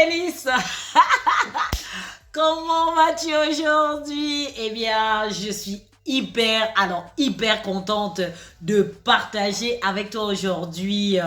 Élise, comment vas-tu aujourd'hui? Eh bien, je suis hyper contente de partager avec toi aujourd'hui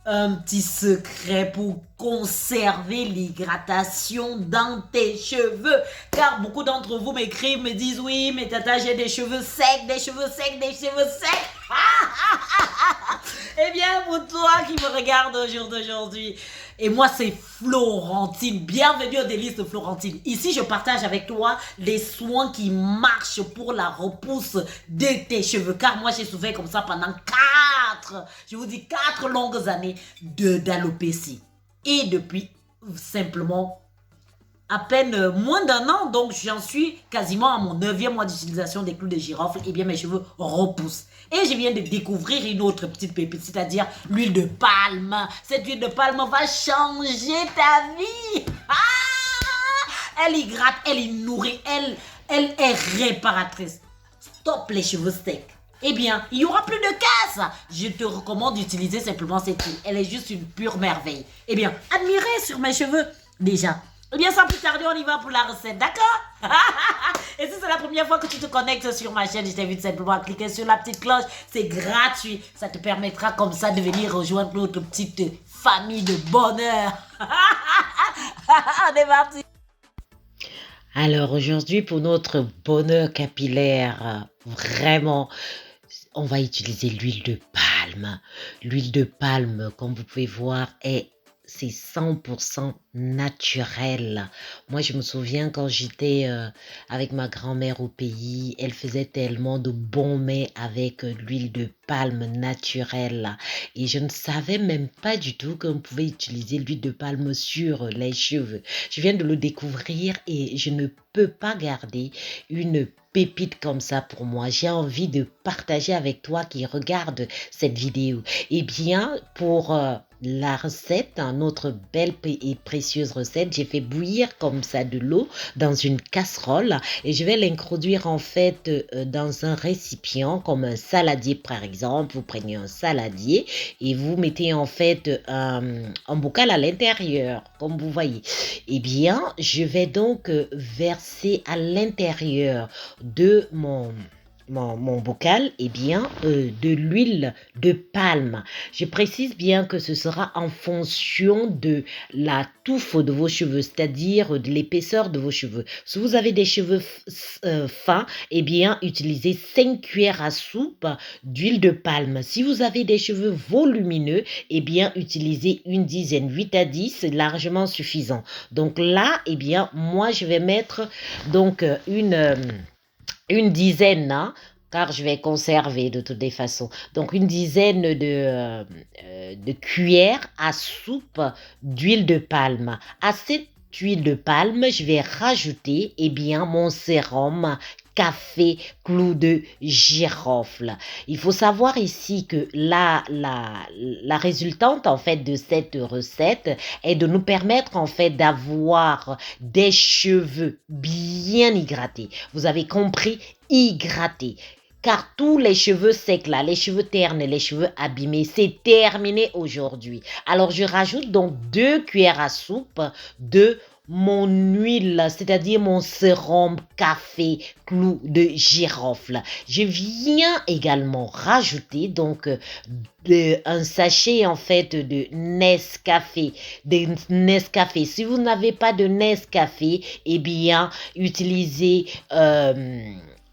un petit secret pour conserver l'hydratation dans tes cheveux. Car beaucoup d'entre vous m'écrivent, me disent oui, mais tata, j'ai des cheveux secs, des cheveux secs, des cheveux secs. Eh bien, pour toi qui me regarde au jour d'aujourd'hui, et moi c'est Florentine, bienvenue au délice de Florentine. Ici je partage avec toi les soins qui marchent pour la repousse de tes cheveux. Car moi j'ai souffert comme ça pendant 4 longues années d'alopécie. Et depuis simplement à peine moins d'un an, donc j'en suis quasiment à mon 9e mois d'utilisation des clous de girofle, et bien mes cheveux repoussent. Et je viens de découvrir une autre petite pépite, c'est-à-dire l'huile de palme. Cette huile de palme va changer ta vie. Elle hydrate, elle y nourrit, elle est réparatrice. Stop les cheveux secs. Eh bien, il n'y aura plus de casse. Je te recommande d'utiliser simplement cette huile. Elle est juste une pure merveille. Eh bien, admirez sur mes cheveux déjà. Eh bien, sans plus tarder, on y va pour la recette, d'accord? Et si c'est la première fois que tu te connectes sur ma chaîne, je t'invite simplement à cliquer sur la petite cloche. C'est gratuit. Ça te permettra comme ça de venir rejoindre notre petite famille de bonheur. On est parti. Alors aujourd'hui, pour notre bonheur capillaire, vraiment, on va utiliser l'huile de palme. L'huile de palme, comme vous pouvez voir, c'est 100% naturel. Moi, je me souviens quand j'étais avec ma grand-mère au pays, elle faisait tellement de bons mets avec l'huile de palme naturelle. Et je ne savais même pas du tout qu'on pouvait utiliser l'huile de palme sur les cheveux. Je viens de le découvrir et je ne peux pas garder une pépite comme ça pour moi. J'ai envie de partager avec toi qui regarde cette vidéo. Eh bien, pour la recette, notre belle et précieuse recette, j'ai fait bouillir comme ça de l'eau dans une casserole et je vais l'introduire en fait dans un récipient comme un saladier par exemple. Vous prenez un saladier et vous mettez en fait un bocal à l'intérieur comme vous voyez. Eh bien, je vais donc verser à l'intérieur de mon bocal, eh bien, de l'huile de palme. Je précise bien que ce sera en fonction de la touffe de vos cheveux, c'est-à-dire de l'épaisseur de vos cheveux. Si vous avez des cheveux fins, eh bien, utilisez 5 cuillères à soupe d'huile de palme. Si vous avez des cheveux volumineux, eh bien, utilisez une dizaine, 8 à 10, c'est largement suffisant. Donc là, eh bien, moi, je vais mettre donc une dizaine, hein, car je vais conserver de toutes les façons. Donc, une dizaine de cuillères à soupe d'huile de palme. À cette huile de palme, je vais rajouter, eh bien, mon sérum café clou de girofle. Il faut savoir ici que la résultante en fait de cette recette est de nous permettre en fait d'avoir des cheveux bien hydratés. Vous avez compris, hydratés. Car tous les cheveux secs là, les cheveux ternes, les cheveux abîmés, c'est terminé aujourd'hui. Alors je rajoute donc 2 cuillères à soupe de mon huile, c'est-à-dire mon sérum café clou de girofle. Je viens également rajouter donc un sachet en fait de Nescafé. Si vous n'avez pas de Nescafé, eh bien utilisez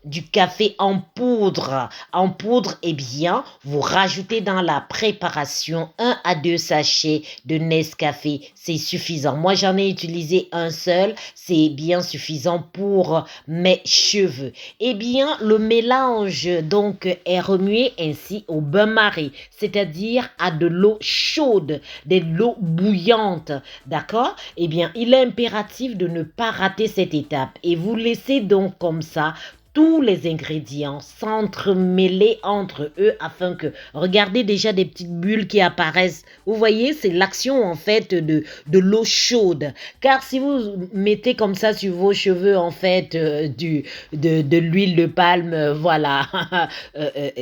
du café en poudre. En poudre, eh bien, vous rajoutez dans la préparation 1 à 2 sachets de Nescafé. C'est suffisant. Moi, j'en ai utilisé un seul. C'est bien suffisant pour mes cheveux. Eh bien, le mélange donc est remué ainsi au bain-marie, c'est-à-dire à de l'eau chaude, de l'eau bouillante. D'accord? Eh bien, il est impératif de ne pas rater cette étape et vous laissez donc comme ça tous les ingrédients s'entremêler entre eux afin que, regardez déjà des petites bulles qui apparaissent. Vous voyez, c'est l'action en fait de l'eau chaude. Car si vous mettez comme ça sur vos cheveux en fait de l'huile de palme, voilà,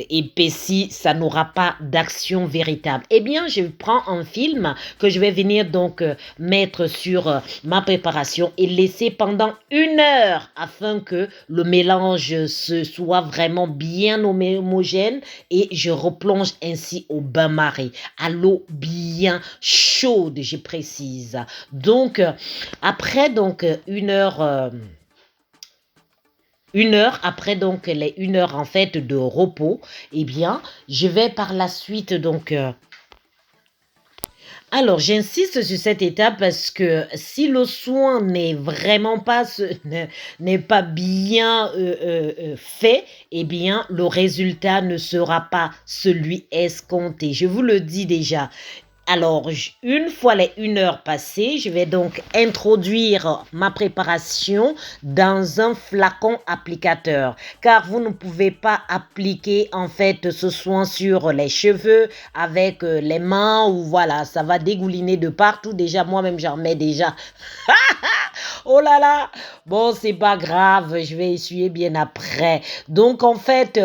épaissie, ça n'aura pas d'action véritable. Eh bien, je prends un film que je vais venir donc mettre sur ma préparation et laisser pendant 1 heure afin que le mélange se soit vraiment bien homogène et je replonge ainsi au bain-marie, à l'eau bien chaude, je précise. Donc, après donc 1 heure... 1 heure après donc les 1 heure en fait de repos, eh bien, je vais par la suite donc alors, j'insiste sur cette étape parce que si le soin n'est vraiment pas, n'est pas bien fait, eh bien, le résultat ne sera pas celui escompté. Je vous le dis déjà. Alors, une fois les 1 heure passées, je vais donc introduire ma préparation dans un flacon applicateur. Car vous ne pouvez pas appliquer en fait ce soin sur les cheveux avec les mains ou voilà, ça va dégouliner de partout. Déjà, moi-même, j'en mets déjà. Oh là là, bon, c'est pas grave, je vais essuyer bien après. Donc, en fait,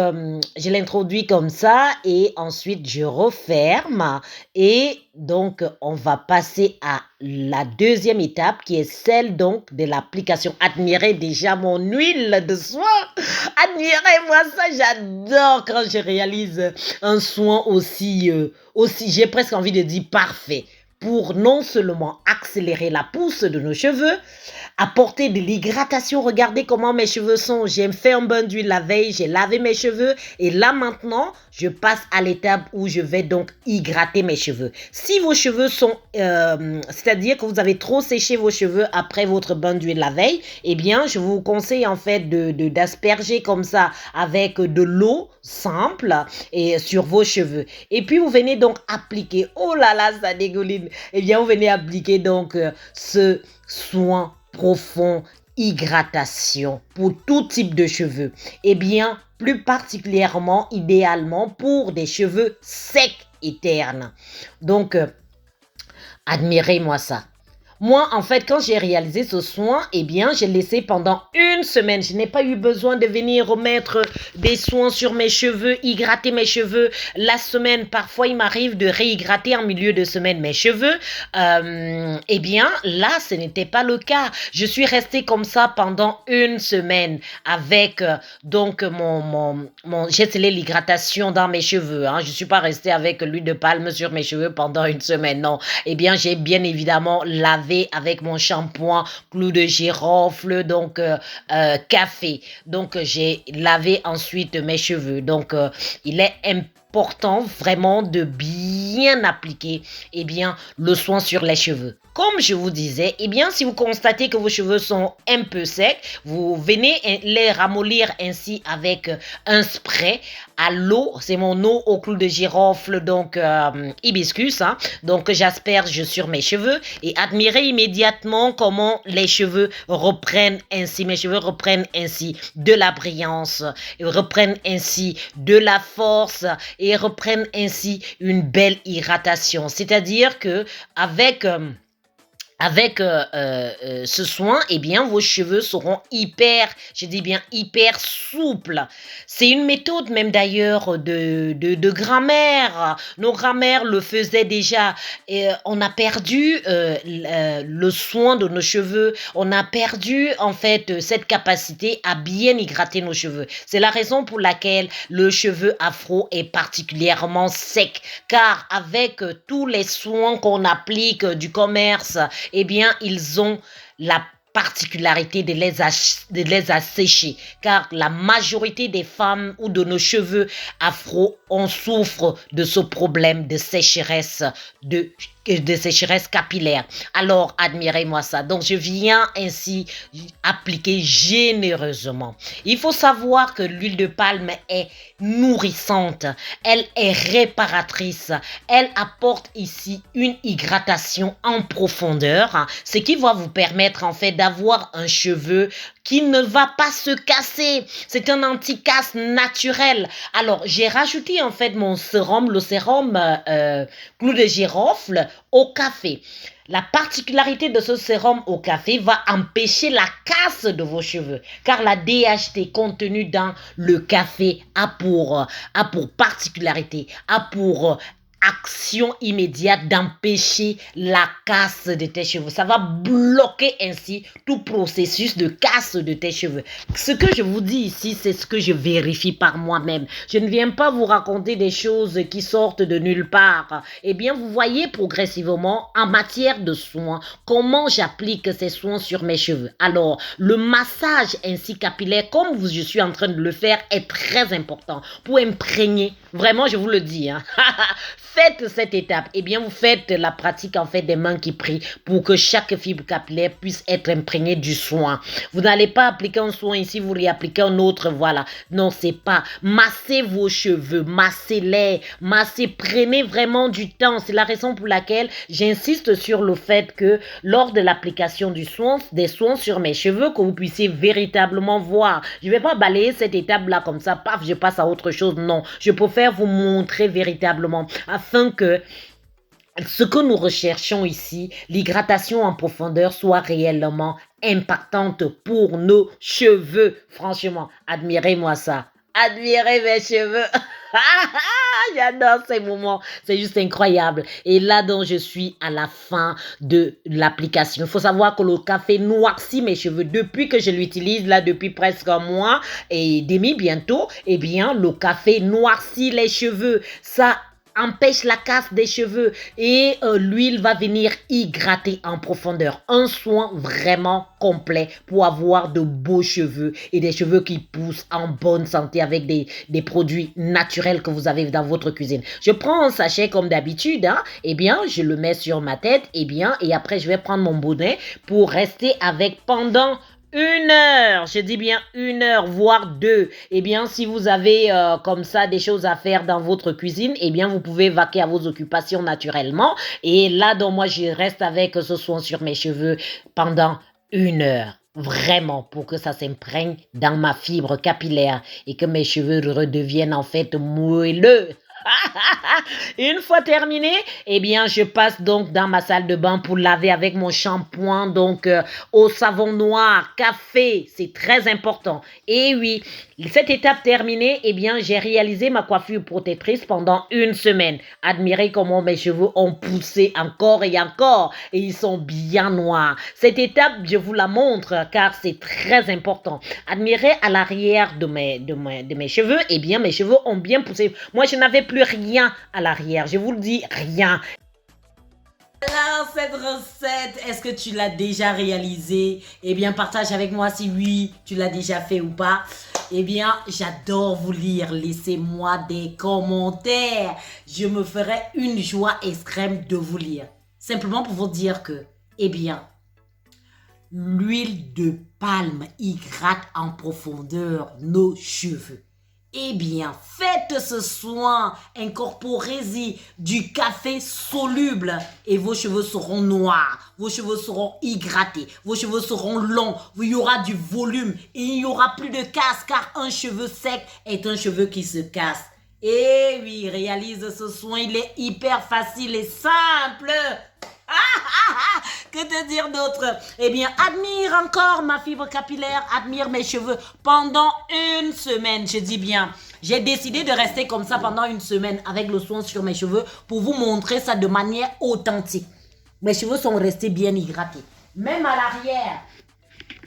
je l'introduis comme ça et ensuite, je referme et donc, on va passer à la deuxième étape qui est celle donc de l'application. Admirez déjà mon huile de soin. Admirez-moi ça, j'adore quand je réalise un soin aussi, j'ai presque envie de dire parfait pour non seulement accélérer la pousse de nos cheveux, apporter de l'hydratation. Regardez comment mes cheveux sont. J'ai fait un bain d'huile la veille, j'ai lavé mes cheveux et là maintenant, je passe à l'étape où je vais donc hydrater mes cheveux. Si vos cheveux sont, c'est-à-dire que vous avez trop séché vos cheveux après votre bain d'huile la veille, eh bien, je vous conseille en fait d'asperger comme ça avec de l'eau simple et sur vos cheveux. Et puis, vous venez donc appliquer, oh là là, ça dégouline. Eh bien, vous venez appliquer donc ce soin profond, hydratation pour tout type de cheveux. Eh bien, plus particulièrement, idéalement, pour des cheveux secs et ternes. Donc, admirez-moi ça. Moi, en fait, quand j'ai réalisé ce soin, eh bien, j'ai laissé pendant 1 semaine. Je n'ai pas eu besoin de venir remettre des soins sur mes cheveux, hydrater mes cheveux. La semaine, parfois, il m'arrive de réhydrater en milieu de semaine mes cheveux. Eh bien, là, ce n'était pas le cas. Je suis restée comme ça pendant 1 semaine avec, donc, j'ai scellé l'hydratation dans mes cheveux. Hein. Je ne suis pas restée avec l'huile de palme sur mes cheveux pendant 1 semaine, non. Eh bien, j'ai bien évidemment lavé avec mon shampoing clou de girofle, donc café. Donc, j'ai lavé ensuite mes cheveux. Donc, il est important vraiment de bien appliquer eh bien, le soin sur les cheveux. Comme je vous disais, eh bien, si vous constatez que vos cheveux sont un peu secs, vous venez les ramollir ainsi avec un spray à l'eau. C'est mon eau au clou de girofle, donc hibiscus. Hein. Donc, j'asperge sur mes cheveux et admirez immédiatement comment les cheveux reprennent ainsi, mes cheveux reprennent ainsi de la brillance, et reprennent ainsi de la force et reprennent ainsi une belle hydratation. C'est-à-dire que avec ce soin, eh bien, vos cheveux seront je dis bien hyper souples. C'est une méthode même d'ailleurs de grand-mère. Nos grand-mères le faisaient déjà. Et on a perdu le soin de nos cheveux. On a perdu en fait cette capacité à bien hydrater nos cheveux. C'est la raison pour laquelle le cheveu afro est particulièrement sec. Car avec tous les soins qu'on applique du commerce, eh bien, ils ont la particularité de les assécher. Car la majorité des femmes ou de nos cheveux afro, on souffre de ce problème de sécheresse de de sécheresse capillaire. Alors, admirez-moi ça. Donc, je viens ainsi appliquer généreusement. Il faut savoir que l'huile de palme est nourrissante. Elle est réparatrice. Elle apporte ici une hydratation en profondeur, ce qui va vous permettre en fait d'avoir un cheveu qui ne va pas se casser. C'est un anti-casse naturel. Alors, j'ai rajouté en fait mon sérum, le sérum clou de girofle au café. La particularité de ce sérum au café va empêcher la casse de vos cheveux, car la DHT contenue dans le café a pour particularité, a pour action immédiate d'empêcher la casse de tes cheveux. Ça va bloquer ainsi tout processus de casse de tes cheveux. Ce que je vous dis ici, c'est ce que je vérifie par moi-même. Je ne viens pas vous raconter des choses qui sortent de nulle part. Eh bien, vous voyez progressivement en matière de soins, comment j'applique ces soins sur mes cheveux. Alors, le massage ainsi capillaire, comme je suis en train de le faire, est très important pour imprégner. Vraiment, je vous le dis, hein. Faites cette étape. Eh bien, vous faites la pratique en fait des mains qui prient pour que chaque fibre capillaire puisse être imprégnée du soin. Vous n'allez pas appliquer un soin ici, vous réappliquez un autre, voilà. Non, c'est pas. Massez vos cheveux, massez-les, massez, prenez vraiment du temps. C'est la raison pour laquelle j'insiste sur le fait que lors de l'application des soins sur mes cheveux, que vous puissiez véritablement voir. Je ne vais pas balayer cette étape-là comme ça, paf, je passe à autre chose. Non, je préfère vous montrer véritablement afin que ce que nous recherchons ici, l'hydratation en profondeur, soit réellement impactante pour nos cheveux. Franchement, admirez-moi ça. Admirez mes cheveux. J'adore ces moments. C'est juste incroyable. Et là, donc, je suis à la fin de l'application. Il faut savoir que le café noircit mes cheveux. Depuis que je l'utilise, là, depuis presque un mois et demi bientôt, eh bien, le café noircit les cheveux. Ça empêche la casse des cheveux et l'huile va venir hydrater en profondeur. Un soin vraiment complet pour avoir de beaux cheveux et des cheveux qui poussent en bonne santé avec des produits naturels que vous avez dans votre cuisine. Je prends un sachet comme d'habitude, hein, eh bien, je le mets sur ma tête, eh bien, et après, je vais prendre mon bonnet pour rester avec pendant 1 heure, je dis bien 1 heure, voire 2. Eh bien, si vous avez comme ça des choses à faire dans votre cuisine, eh bien, vous pouvez vaquer à vos occupations naturellement. Et là, donc, moi, je reste avec ce soin sur mes cheveux pendant 1 heure. Vraiment, pour que ça s'imprègne dans ma fibre capillaire et que mes cheveux redeviennent en fait moelleux. Une fois terminé, eh bien, je passe donc dans ma salle de bain pour laver avec mon shampoing, donc au savon noir, café, c'est très important. Et oui, cette étape terminée, eh bien, j'ai réalisé ma coiffure protectrice pendant 1 semaine. Admirez comment mes cheveux ont poussé encore et encore, et ils sont bien noirs. Cette étape, je vous la montre car c'est très important. Admirez à l'arrière de mes cheveux, eh bien, mes cheveux ont bien poussé. Moi, je n'avais plus rien à l'arrière, je vous le dis, rien. Alors, cette recette, est-ce que tu l'as déjà réalisée? Eh bien, partage avec moi si oui, tu l'as déjà fait ou pas. Eh bien, j'adore vous lire. Laissez-moi des commentaires. Je me ferai une joie extrême de vous lire. Simplement pour vous dire que, eh bien, l'huile de palme hydrate en profondeur nos cheveux. Eh bien, faites ce soin, incorporez-y du café soluble et vos cheveux seront noirs, vos cheveux seront hydratés, vos cheveux seront longs, il y aura du volume et il n'y aura plus de casse car un cheveu sec est un cheveu qui se casse. Et oui, réalise ce soin, il est hyper facile et simple. Que te dire d'autre? Eh bien, admire encore ma fibre capillaire, admire mes cheveux pendant 1 semaine, je dis bien. J'ai décidé de rester comme ça pendant 1 semaine avec le soin sur mes cheveux pour vous montrer ça de manière authentique. Mes cheveux sont restés bien hydratés. Même à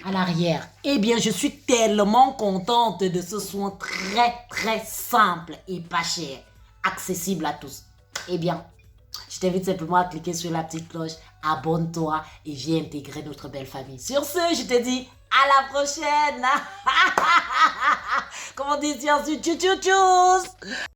l'arrière, eh bien, je suis tellement contente de ce soin très simple et pas cher, accessible à tous. Eh bien, je t'invite simplement à cliquer sur la petite cloche, abonne-toi et viens intégrer notre belle famille. Sur ce, je te dis à la prochaine. Comment dire, tchuss.